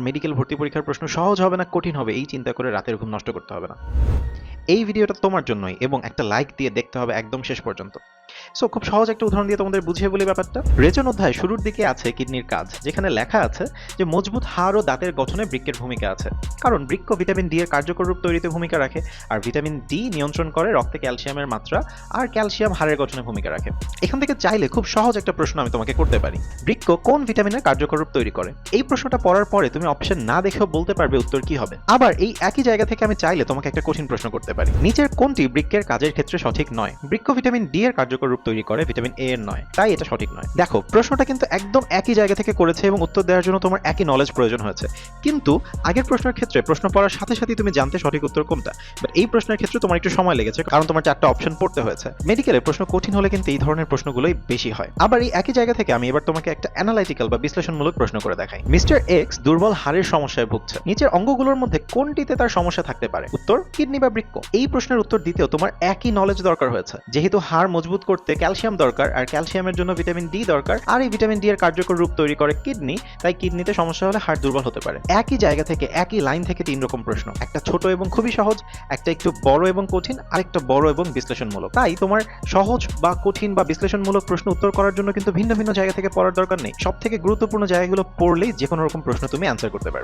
Medical ভর্তি পরীক্ষার প্রশ্ন সহজ হবে না কঠিন হবে এই চিন্তা করে রাতের ঘুম নষ্ট করতে হবে না। এই ভিডিওটা তোমার জন্যই এবং একটা লাইক দিয়ে দেখতে হবে একদম শেষ পর্যন্ত। সো খুব সহজ একটা উদাহরণ দিয়ে তোমাদের বুঝিয়ে বলি ব্যাপারটা। রেচন অধ্যায় শুরুর দিকে আছে কিডনির কাজ, যেখানে লেখা আছে যে মজবুত হাড় ও দাঁতের গঠনে বৃক্কের ভূমিকা আছে, কারণ বৃক্ক ভিটামিন ডি এর কার্যকর রূপ তৈরিতে ভূমিকা রাখে, আর ভিটামিন ডি নিয়ন্ত্রণ করে রক্তে ক্যালসিয়ামের মাত্রা, আর ক্যালসিয়াম হাড়ের গঠনে ভূমিকা রাখে। এখান থেকে চাইলে খুব সহজ একটা প্রশ্ন আমি তোমাকে করতে পারি, বৃক্ক কোন ভিটামিনের কার্যকর রূপ তৈরি করে? এই প্রশ্নটা পড়ার পরে তুমি অপশন না দেখেও বলতে পারবে উত্তর কি হবে। আবার এই একই জায়গা থেকে আমি চাইলে তোমাকে একটা কঠিন প্রশ্ন করতে পারি, নিচের কোনটি বৃক্কের কাজের ক্ষেত্রে সঠিক নয়? বৃক্ক ভিটামিন ডি এর কার্যকর রূপ তৈরি করে, ভিটামিন এ এর নয়, তাই এটা সঠিক নয়। দেখো প্রশ্নটা কিন্তু একদম একই জায়গা থেকে করেছে এবং উত্তর দেওয়ার জন্য তোমার একই নলেজ প্রয়োজন হয়েছে, কিন্তু আগের প্রশ্নের ক্ষেত্রে প্রশ্ন পড়ার সাথে সাথে তুমি জানতে সঠিক উত্তর কোনটা, বাট এই প্রশ্নের ক্ষেত্রে তোমার একটু সময় লেগেছে কারণ তোমার চারটা অপশন পড়তে হয়েছে। মেডিকেলে প্রশ্ন কঠিন হলে কিন্তু এই ধরনের প্রশ্নগুলোই বেশি হয়। আবার এই একই জায়গা থেকে আমি এবার তোমাকে একটা অ্যানালাইটিক্যাল বা বিশ্লেষণমূলক প্রশ্ন করে দেখাই। মিস্টার এক্স দুর্বল হাড়ের সমস্যায় ভুগছে, নিচের অঙ্গগুলোর মধ্যে কোনটিতে তার সমস্যা থাকতে পারে? উত্তর কিডনি বা বৃক্ক। এই প্রশ্নের উত্তর দিতেও তোমার একই নলেজ দরকার হয়েছে, যেহেতু হাড় মজবুত করতে ক্যালসিয়াম দরকার, আর ক্যালসিয়ামের জন্য ভিটামিন ডি দরকার, আর এই ভিটামিন ডি এর কার্যকর রূপ তৈরি করে কিডনি, তাই কিডনিতে সমস্যা হলে হাড় দুর্বল হতে পারে। একই জায়গা থেকে একই লাইন থেকে তিন রকম প্রশ্ন, একটা ছোট এবং খুবই সহজ, একটা একটু বড় এবং কঠিন, আর একটা বড় এবং বিশ্লেষণমূলক। তাই তোমার সহজ বা কঠিন বা বিশ্লেষণমূলক প্রশ্ন উত্তর করার জন্য কিন্তু ভিন্ন ভিন্ন জায়গা থেকে পড়ার দরকার নেই, সব থেকে গুরুত্বপূর্ণ জায়গাগুলো পড়লেই যে কোনো রকম প্রশ্ন তুমি অ্যান্সার করতে পারবে।